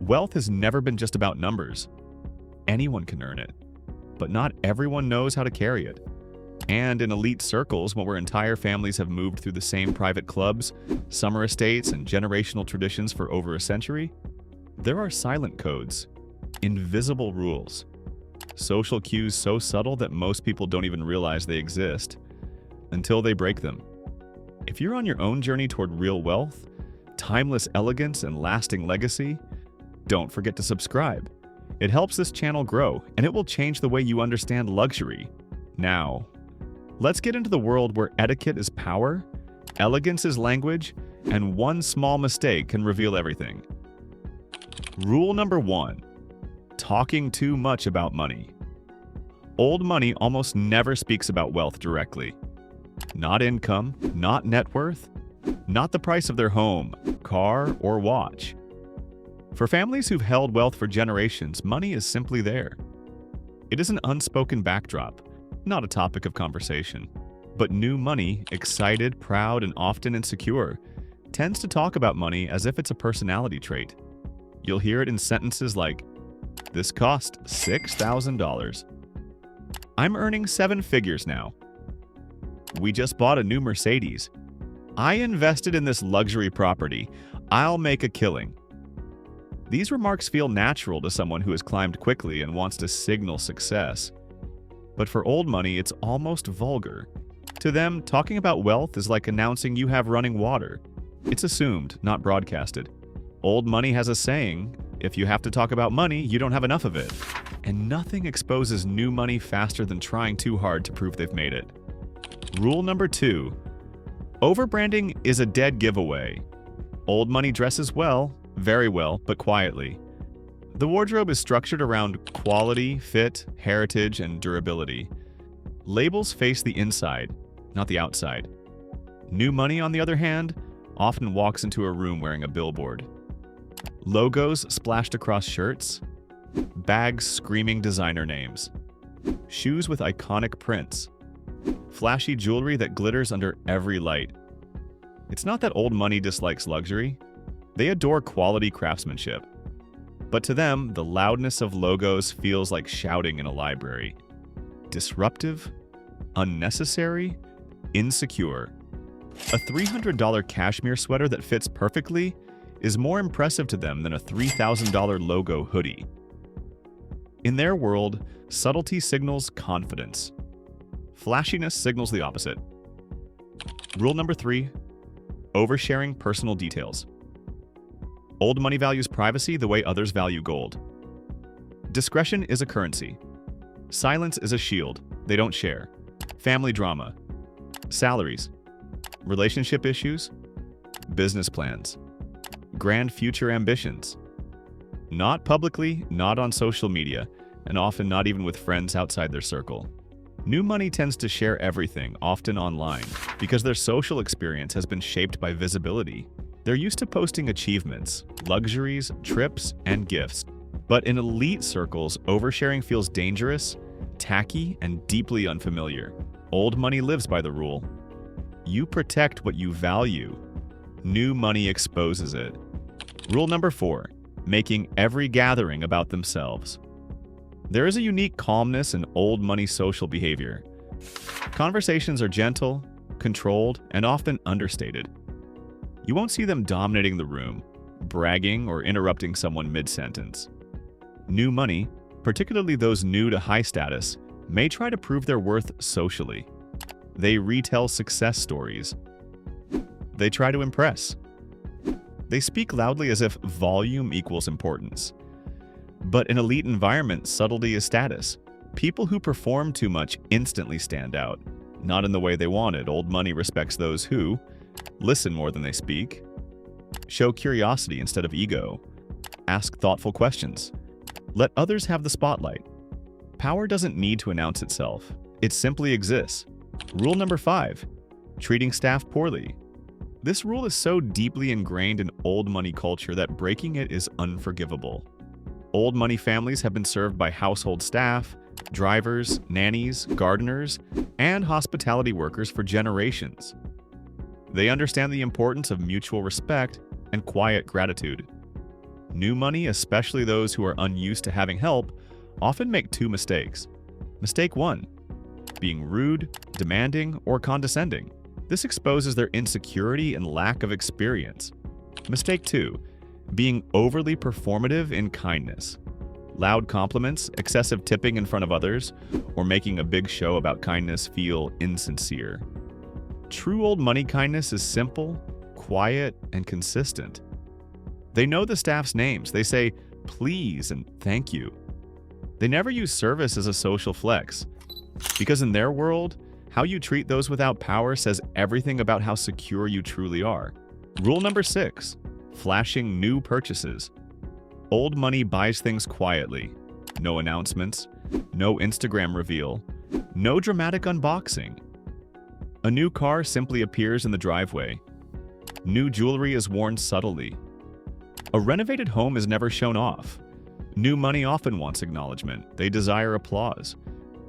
Wealth has never been just about numbers. Anyone can earn it, but not everyone knows how to carry it. And in elite circles, where entire families have moved through the same private clubs, summer estates, and generational traditions for over a century, there are silent codes, invisible rules, social cues so subtle that most people don't even realize they exist until they break them. If you're on your own journey toward real wealth, timeless elegance, and lasting legacy, don't forget to subscribe. It helps this channel grow, and it will change the way you understand luxury. Now, let's get into the world where etiquette is power, elegance is language, and one small mistake can reveal everything. Rule number 1. Talking too much about money. Old money almost never speaks about wealth directly. Not income, not net worth, not the price of their home, car, or watch. For families who've held wealth for generations, money is simply there. It is an unspoken backdrop, not a topic of conversation. But new money, excited, proud, and often insecure, tends to talk about money as if it's a personality trait. You'll hear it in sentences like, "This cost $6,000. I'm earning 7 figures now. We just bought a new Mercedes. I invested in this luxury property. I'll make a killing." These remarks feel natural to someone who has climbed quickly and wants to signal success. But for old money, it's almost vulgar. To them, talking about wealth is like announcing you have running water. It's assumed, not broadcasted. Old money has a saying, if you have to talk about money, you don't have enough of it. And nothing exposes new money faster than trying too hard to prove they've made it. Rule number 2. Overbranding is a dead giveaway. Old money dresses well, very well, but quietly. The wardrobe is structured around quality, fit, heritage, and durability. Labels face the inside, not the outside. New money, on the other hand, often walks into a room wearing a billboard. Logos splashed across shirts, bags screaming designer names, shoes with iconic prints, flashy jewelry that glitters under every light. It's not that old money dislikes luxury. They adore quality craftsmanship. But to them, the loudness of logos feels like shouting in a library. Disruptive, unnecessary, insecure. A $300 cashmere sweater that fits perfectly is more impressive to them than a $3,000 logo hoodie. In their world, subtlety signals confidence. Flashiness signals the opposite. Rule number 3. Oversharing personal details. Old money values privacy the way others value gold. Discretion is a currency. Silence is a shield. They don't share. Family drama. Salaries. Relationship issues. Business plans. Grand future ambitions. Not publicly, not on social media, and often not even with friends outside their circle. New money tends to share everything, often online, because their social experience has been shaped by visibility. They're used to posting achievements, luxuries, trips, and gifts. But in elite circles, oversharing feels dangerous, tacky, and deeply unfamiliar. Old money lives by the rule. You protect what you value. New money exposes it. Rule number 4. Making every gathering about themselves. There is a unique calmness in old money social behavior. Conversations are gentle, controlled, and often understated. You won't see them dominating the room, bragging, or interrupting someone mid-sentence. New money, particularly those new to high status, may try to prove their worth socially. They retell success stories. They try to impress. They speak loudly as if volume equals importance. But in elite environments, subtlety is status. People who perform too much instantly stand out. Not in the way they wanted. Old money respects those who listen more than they speak, show curiosity instead of ego, ask thoughtful questions, let others have the spotlight. Power doesn't need to announce itself. It simply exists. Rule number 5. Treating staff poorly. This rule is so deeply ingrained in old money culture that breaking it is unforgivable. Old money families have been served by household staff, drivers, nannies, gardeners, and hospitality workers for generations. They understand the importance of mutual respect and quiet gratitude. New money, especially those who are unused to having help, often make two mistakes. Mistake 1, being rude, demanding, or condescending. This exposes their insecurity and lack of experience. Mistake 2, being overly performative in kindness. Loud compliments, excessive tipping in front of others, or making a big show about kindness feel insincere. True old money kindness is simple, quiet, and consistent. They know the staff's names. They say please and thank you. They never use service as a social flex, because in their world, how you treat those without power says everything about how secure you truly are. Rule number 6, flashing new purchases. Old money buys things quietly. No announcements, no Instagram reveal, no dramatic unboxing. A new car simply appears in the driveway. New jewelry is worn subtly. A renovated home is never shown off. New money often wants acknowledgement. They desire applause.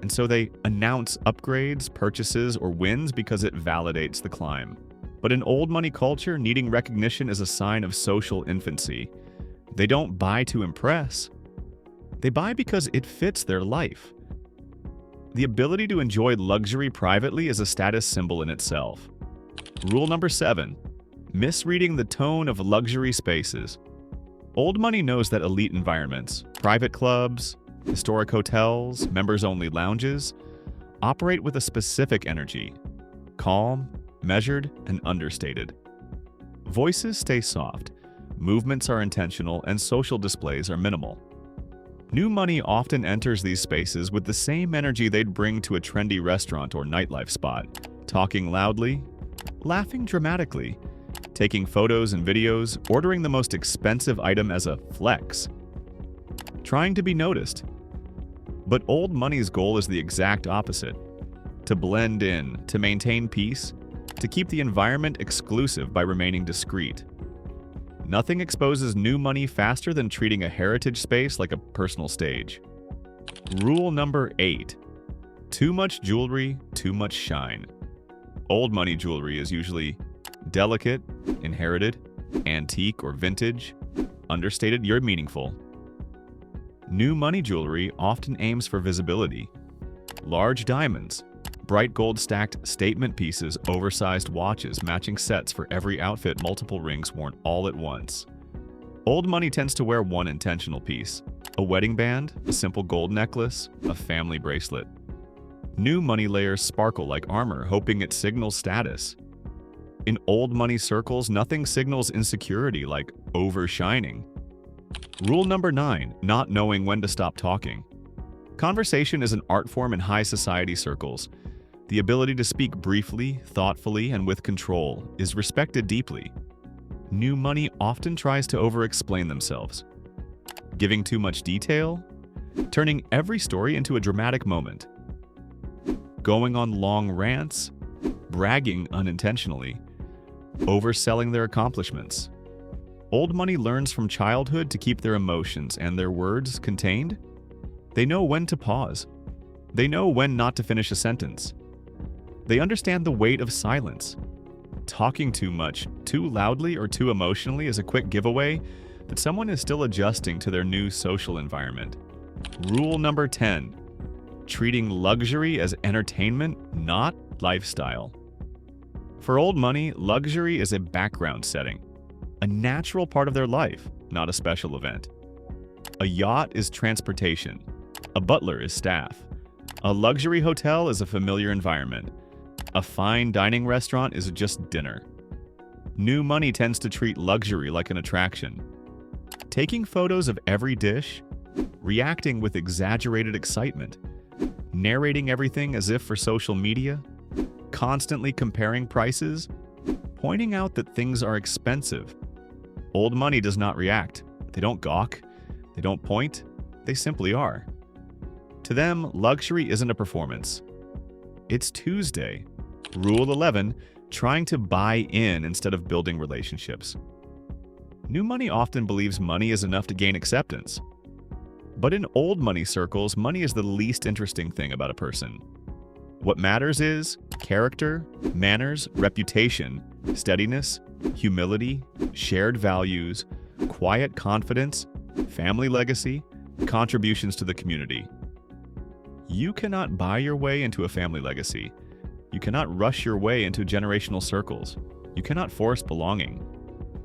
And so they announce upgrades, purchases, or wins because it validates the climb. But in old money culture, needing recognition is a sign of social infancy. They don't buy to impress. They buy because it fits their life. The ability to enjoy luxury privately is a status symbol in itself. Rule number 7, misreading the tone of luxury spaces. Old money knows that elite environments, private clubs, historic hotels, members-only lounges, operate with a specific energy, calm, measured, and understated. Voices stay soft, movements are intentional, and social displays are minimal. New money often enters these spaces with the same energy they'd bring to a trendy restaurant or nightlife spot, talking loudly, laughing dramatically, taking photos and videos, ordering the most expensive item as a flex, trying to be noticed. But old money's goal is the exact opposite: to blend in, to maintain peace, to keep the environment exclusive by remaining discreet. Nothing exposes new money faster than treating a heritage space like a personal stage. Rule number 8, too much jewelry, too much shine. Old money jewelry is usually delicate, inherited, antique, or vintage. Understated, you're meaningful. New money jewelry often aims for visibility. Large diamonds, bright gold-stacked statement pieces, oversized watches, matching sets for every outfit, multiple rings worn all at once. Old money tends to wear one intentional piece: a wedding band, a simple gold necklace, a family bracelet. New money layers sparkle like armor, hoping it signals status. In old money circles, nothing signals insecurity like overshining. Rule number 9, not knowing when to stop talking. Conversation is an art form in high society circles. The ability to speak briefly, thoughtfully, and with control is respected deeply. New money often tries to over-explain themselves, giving too much detail, turning every story into a dramatic moment, going on long rants, bragging unintentionally, overselling their accomplishments. Old money learns from childhood to keep their emotions and their words contained. They know when to pause. They know when not to finish a sentence. They understand the weight of silence. Talking too much, too loudly, or too emotionally is a quick giveaway that someone is still adjusting to their new social environment. Rule number 10, treating luxury as entertainment, not lifestyle. For old money, luxury is a background setting, a natural part of their life, not a special event. A yacht is transportation. A butler is staff. A luxury hotel is a familiar environment. A fine dining restaurant is just dinner. New money tends to treat luxury like an attraction. Taking photos of every dish, reacting with exaggerated excitement, narrating everything as if for social media, constantly comparing prices, pointing out that things are expensive. Old money does not react. They don't gawk. They don't point. They simply are. To them, luxury isn't a performance. It's Tuesday. Rule 11, trying to buy in instead of building relationships. New money often believes money is enough to gain acceptance. But in old money circles, money is the least interesting thing about a person. What matters is character, manners, reputation, steadiness, humility, shared values, quiet confidence, family legacy, contributions to the community. You cannot buy your way into a family legacy. You cannot rush your way into generational circles. You cannot force belonging.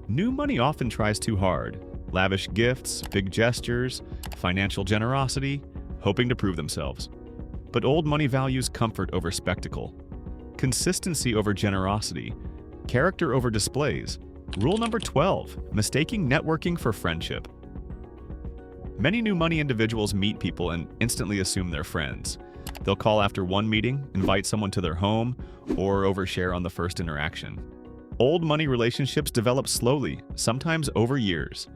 New money often tries too hard. Lavish gifts, big gestures, financial generosity, hoping to prove themselves. But old money values comfort over spectacle, consistency over generosity, character over displays. Rule number 12, mistaking networking for friendship. Many new money individuals meet people and instantly assume they're friends. They'll call after one meeting, invite someone to their home, or overshare on the first interaction. Old money relationships develop slowly, sometimes over years.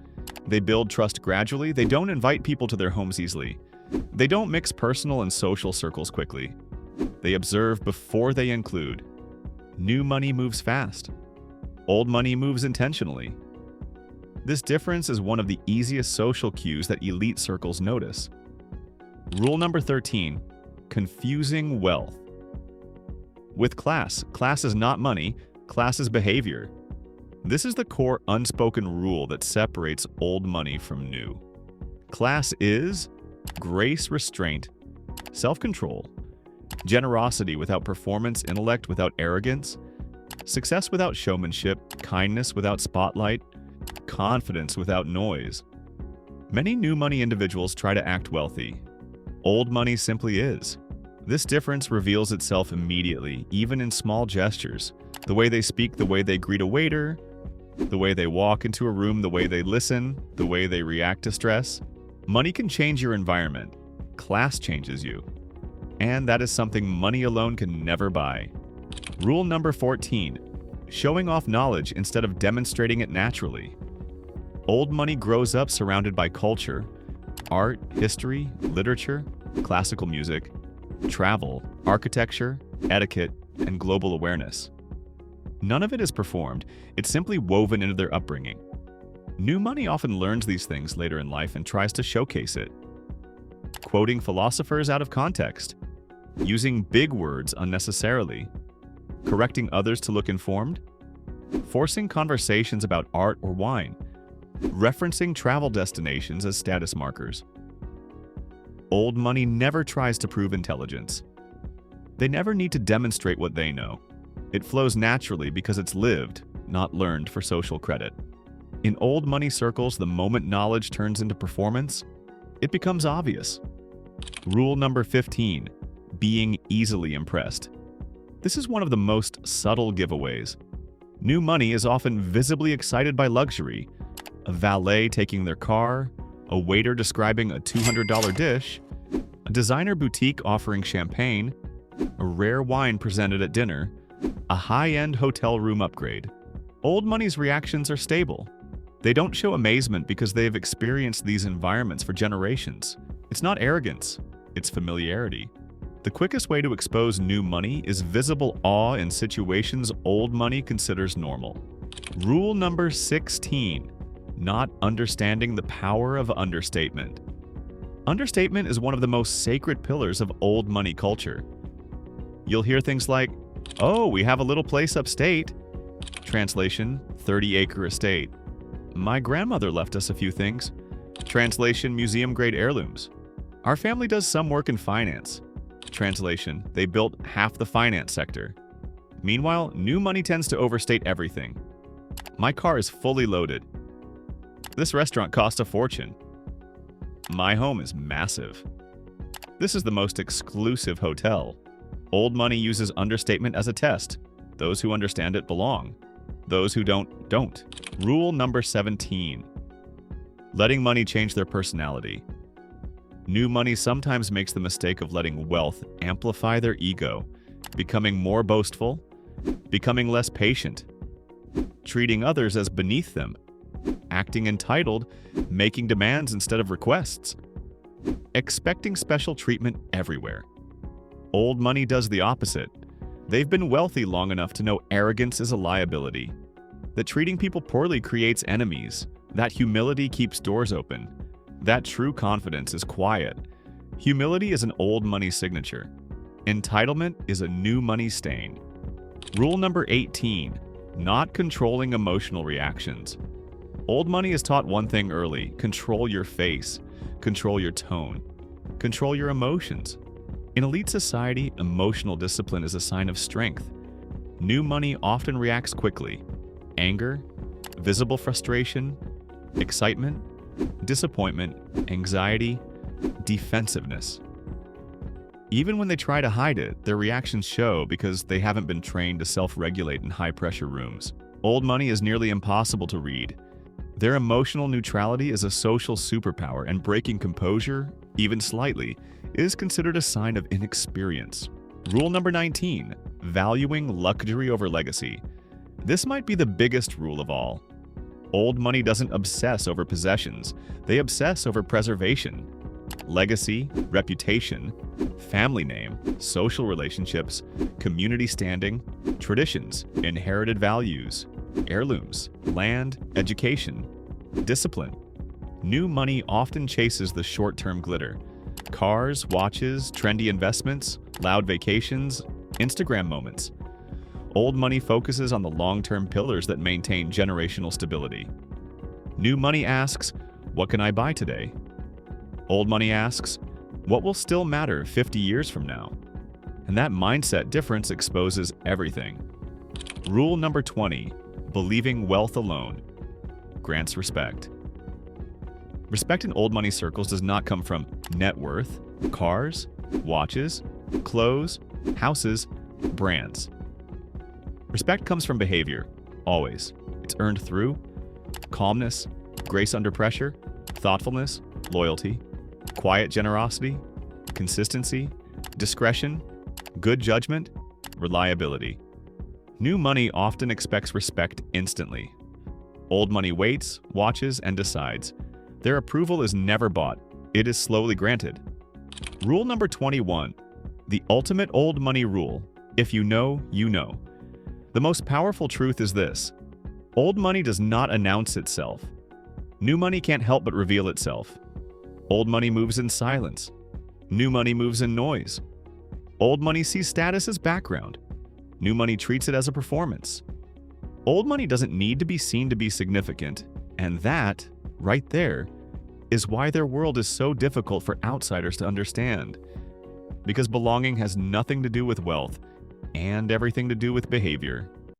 They build trust gradually. They don't invite people to their homes easily. They don't mix personal and social circles quickly. They observe before they include. New money moves fast. Old money moves intentionally. This difference is one of the easiest social cues that elite circles notice. Rule number 13, confusing wealth. With class is not money, class is behavior. This is the core unspoken rule that separates old money from new. Class is grace, restraint, self-control, generosity without performance, intellect without arrogance, success without showmanship, kindness without spotlight, confidence without noise. Many new money individuals try to act wealthy. Old money simply is. This difference reveals itself immediately, even in small gestures. The way they speak, the way they greet a waiter, the way they walk into a room, the way they listen, the way they react to stress. Money can change your environment. Class changes you. And that is something money alone can never buy. Rule number 14, showing off knowledge instead of demonstrating it naturally. Old money grows up surrounded by culture, art, history, literature, classical music, travel, architecture, etiquette, and global awareness. None of it is performed, it's simply woven into their upbringing. New money often learns these things later in life and tries to showcase it. Quoting philosophers out of context, using big words unnecessarily, correcting others to look informed, forcing conversations about art or wine, referencing travel destinations as status markers. Old money never tries to prove intelligence. They never need to demonstrate what they know. It flows naturally because it's lived, not learned for social credit. In old money circles, the moment knowledge turns into performance, it becomes obvious. Rule number 15, being easily impressed. This is one of the most subtle giveaways. New money is often visibly excited by luxury. A valet taking their car, a waiter describing a $200 dish, a designer boutique offering champagne, a rare wine presented at dinner, a high-end hotel room upgrade. Old money's reactions are stable. They don't show amazement because they've experienced these environments for generations. It's not arrogance, it's familiarity. The quickest way to expose new money is visible awe in situations old money considers normal. Rule number 16, not understanding the power of understatement. Understatement is one of the most sacred pillars of old money culture. You'll hear things like, "Oh, we have a little place upstate." Translation, 30-acre estate. "My grandmother left us a few things." Translation, museum-grade heirlooms. "Our family does some work in finance." Translation, they built half the finance sector. Meanwhile, new money tends to overstate everything. "My car is fully loaded." "This restaurant cost a fortune." "My home is massive." "This is the most exclusive hotel." Old money uses understatement as a test. Those who understand it belong. Those who don't, don't. Rule number 17, letting money change their personality. New money sometimes makes the mistake of letting wealth amplify their ego, becoming more boastful, becoming less patient, treating others as beneath them, acting entitled, making demands instead of requests, expecting special treatment everywhere. Old money does the opposite. They've been wealthy long enough to know arrogance is a liability, that treating people poorly creates enemies, that humility keeps doors open, that true confidence is quiet. Humility is an old money signature. Entitlement is a new money stain. Rule number 18, not controlling emotional reactions. Old money is taught one thing early: control your face, control your tone, control your emotions. In elite society, emotional discipline is a sign of strength. New money often reacts quickly: anger, visible frustration, excitement, disappointment, anxiety, defensiveness. Even when they try to hide it, their reactions show because they haven't been trained to self-regulate in high-pressure rooms. Old money is nearly impossible to read. Their emotional neutrality is a social superpower, and breaking composure, even slightly, is considered a sign of inexperience. Rule number 19, valuing luxury over legacy. This might be the biggest rule of all. Old money doesn't obsess over possessions, they obsess over preservation. Legacy, reputation, family name, social relationships, community standing, traditions, inherited values, heirlooms, land, education, discipline. New money often chases the short-term glitter: cars, watches, trendy investments, loud vacations, Instagram moments. Old money focuses on the long-term pillars that maintain generational stability. New money asks, "What can I buy today?" Old money asks, "What will still matter 50 years from now?" And that mindset difference exposes everything. Rule number 20, believing wealth alone grants respect. Respect in old money circles does not come from net worth, cars, watches, clothes, houses, brands. Respect comes from behavior, always. It's earned through calmness, grace under pressure, thoughtfulness, loyalty, quiet generosity, consistency, discretion, good judgment, reliability. New money often expects respect instantly. Old money waits, watches, and decides. Their approval is never bought. It is slowly granted. Rule number 21, the ultimate old money rule: if you know, you know. The most powerful truth is this: old money does not announce itself. New money can't help but reveal itself. Old money moves in silence. New money moves in noise. Old money sees status as background. New money treats it as a performance. Old money doesn't need to be seen to be significant, and that, right there, is why their world is so difficult for outsiders to understand. Because belonging has nothing to do with wealth and everything to do with behavior.